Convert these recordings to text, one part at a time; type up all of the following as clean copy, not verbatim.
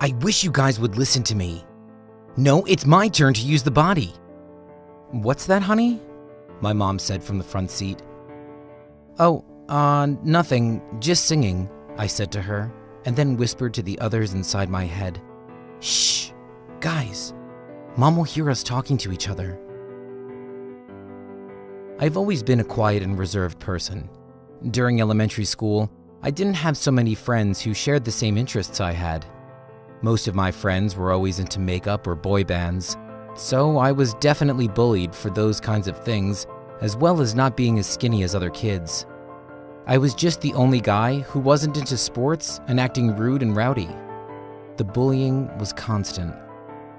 I wish you guys would listen to me. No, it's my turn to use the body. What's that, honey? My mom said from the front seat. Oh, nothing, just singing, I said to her, and then whispered to the others inside my head. Shh, guys, Mom will hear us talking to each other. I've always been a quiet and reserved person. During elementary school, I didn't have so many friends who shared the same interests I had. Most of my friends were always into makeup or boy bands, so I was definitely bullied for those kinds of things, as well as not being as skinny as other kids. I was just the only guy who wasn't into sports and acting rude and rowdy. The bullying was constant.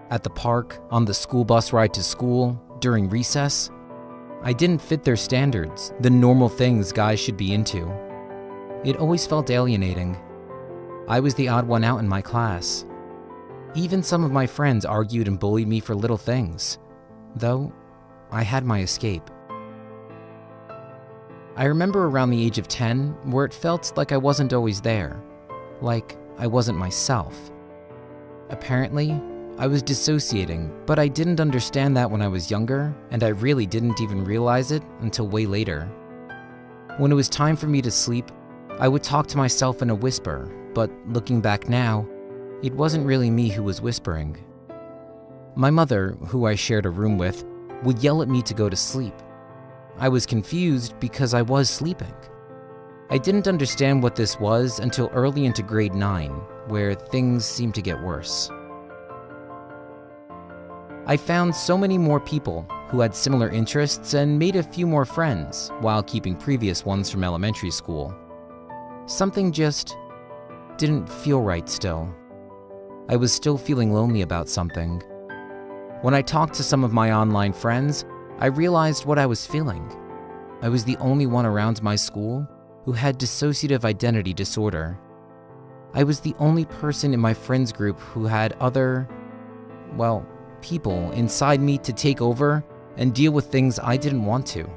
At the park, on the school bus ride to school, during recess, I didn't fit their standards, the normal things guys should be into. It always felt alienating. I was the odd one out in my class. Even some of my friends argued and bullied me for little things, though I had my escape. I remember around the age of 10 where it felt like I wasn't always there, like I wasn't myself. Apparently, I was dissociating, but I didn't understand that when I was younger, and I really didn't even realize it until way later. When it was time for me to sleep, I would talk to myself in a whisper, but looking back now, it wasn't really me who was whispering. My mother, who I shared a room with, would yell at me to go to sleep. I was confused because I was sleeping. I didn't understand what this was until early into grade 9, where things seemed to get worse. I found so many more people who had similar interests and made a few more friends while keeping previous ones from elementary school. Something just didn't feel right still. I was still feeling lonely about something. When I talked to some of my online friends, I realized what I was feeling. I was the only one around my school who had dissociative identity disorder. I was the only person in my friends group who had other, people inside me to take over and deal with things I didn't want to.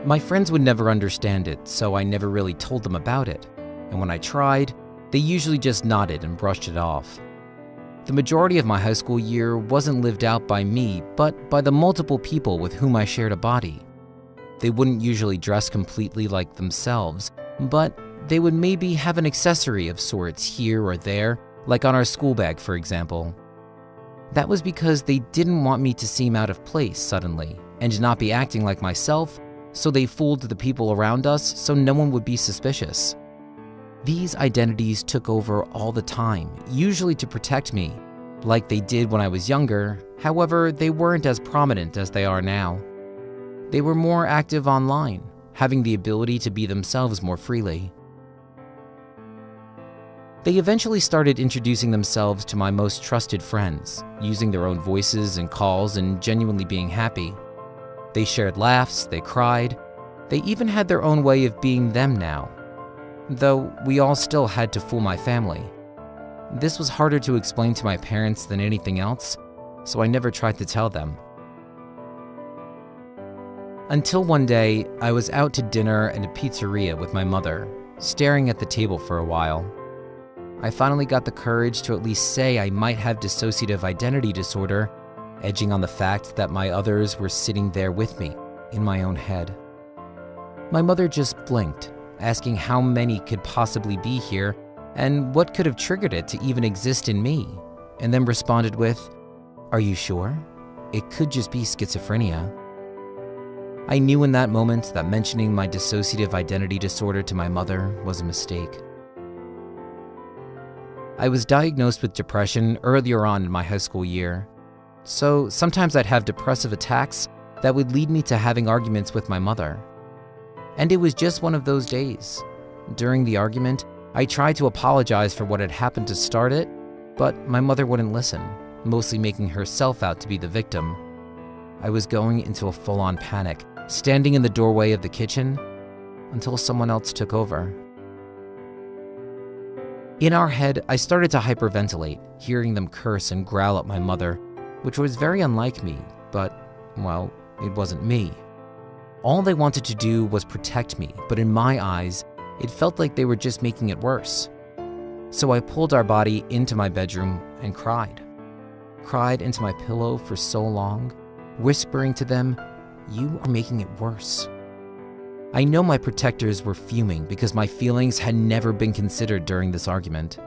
My friends would never understand it, so I never really told them about it, and when I tried, they usually just nodded and brushed it off. The majority of my high school year wasn't lived out by me, but by the multiple people with whom I shared a body. They wouldn't usually dress completely like themselves, but they would maybe have an accessory of sorts here or there, like on our school bag, for example. That was because they didn't want me to seem out of place suddenly and not be acting like myself, so they fooled the people around us so no one would be suspicious. These identities took over all the time, usually to protect me, like they did when I was younger. However, they weren't as prominent as they are now. They were more active online, having the ability to be themselves more freely. They eventually started introducing themselves to my most trusted friends, using their own voices and calls and genuinely being happy. They shared laughs, they cried, they even had their own way of being them now. Though we all still had to fool my family. This was harder to explain to my parents than anything else, so I never tried to tell them. Until one day, I was out to dinner at a pizzeria with my mother, staring at the table for a while. I finally got the courage to at least say I might have dissociative identity disorder, edging on the fact that my others were sitting there with me, in my own head. My mother just blinked, asking how many could possibly be here and what could have triggered it to even exist in me, and then responded with, "Are you sure? It could just be schizophrenia." I knew in that moment that mentioning my dissociative identity disorder to my mother was a mistake. I was diagnosed with depression earlier on in my high school year, so sometimes I'd have depressive attacks that would lead me to having arguments with my mother. And it was just one of those days. During the argument, I tried to apologize for what had happened to start it, but my mother wouldn't listen, mostly making herself out to be the victim. I was going into a full-on panic, standing in the doorway of the kitchen, until someone else took over. In our head, I started to hyperventilate, hearing them curse and growl at my mother, which was very unlike me, but, it wasn't me. All they wanted to do was protect me, but in my eyes, it felt like they were just making it worse. So I pulled our body into my bedroom and cried. Cried into my pillow for so long, whispering to them, "You are making it worse." I know my protectors were fuming because my feelings had never been considered during this argument.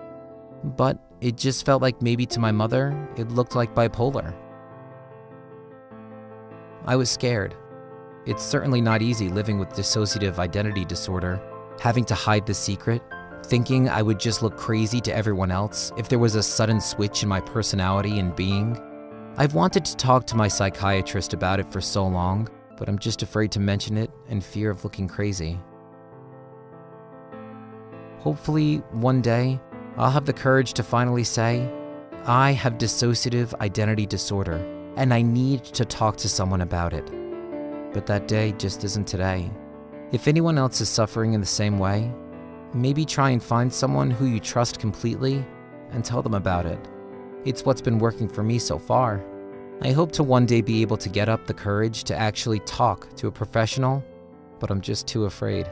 But it just felt like maybe to my mother, it looked like bipolar. I was scared. It's certainly not easy living with dissociative identity disorder, having to hide the secret, thinking I would just look crazy to everyone else if there was a sudden switch in my personality and being. I've wanted to talk to my psychiatrist about it for so long, but I'm just afraid to mention it in fear of looking crazy. Hopefully, one day, I'll have the courage to finally say, I have dissociative identity disorder, and I need to talk to someone about it. But that day just isn't today. If anyone else is suffering in the same way, maybe try and find someone who you trust completely and tell them about it. It's what's been working for me so far. I hope to one day be able to get up the courage to actually talk to a professional, but I'm just too afraid.